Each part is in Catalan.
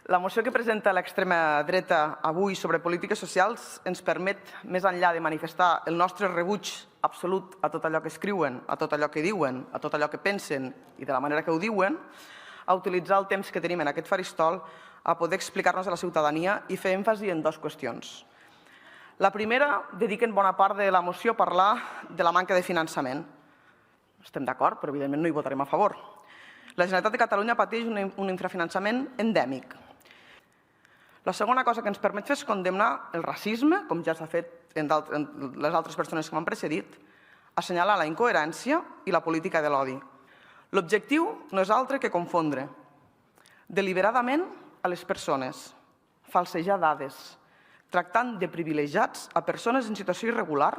La moció que presenta l'extrema dreta avui sobre polítiques socials ens permet, més enllà de manifestar el nostre rebuig absolut a tot allò que escriuen, a tot allò que diuen, a tot allò que pensen i de la manera que ho diuen, a utilitzar el temps que tenim en aquest faristol a poder explicar-nos a la ciutadania i fer èmfasi en dues qüestions. La primera, dediquen bona part de la moció a parlar de la manca de finançament. Estem d'acord, però evidentment no hi votarem a favor. La Generalitat de Catalunya pateix un infrafinançament endèmic. La segona cosa que ens permet fer és condemnar el racisme, com ja s'ha fet en les altres persones que m'han precedit, assenyalar la incoherència i la política de l'odi. L'objectiu no és altre que confondre deliberadament a les persones, falsejar dades, tractant de privilegiats a persones en situació irregular,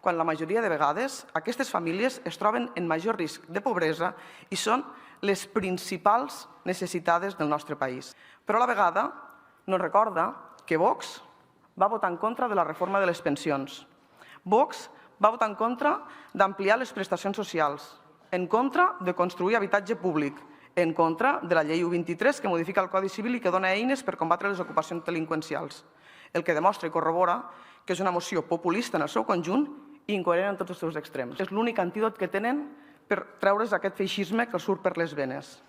quan la majoria de vegades aquestes famílies es troben en major risc de pobresa i són les principals necessitades del nostre país. Però a la vegada no recorda que Vox va votar en contra de la reforma de les pensions. Vox va votar en contra d'ampliar les prestacions socials, en contra de construir habitatge públic, en contra de la llei 123 que modifica el Codi Civil i que dona eines per combatre les ocupacions delinqüencials, el que demostra i corrobora que és una moció populista en el seu conjunt i incoherent en tots els seus extrems. És l'únic antídot que tenen per treure's aquest feixisme que els surt per les venes.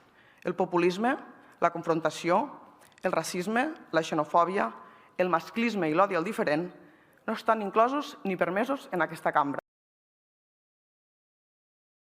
El populisme, la confrontació, el racisme, la xenofòbia, el masclisme i l'odi al diferent no estan inclosos ni permesos en aquesta cambra.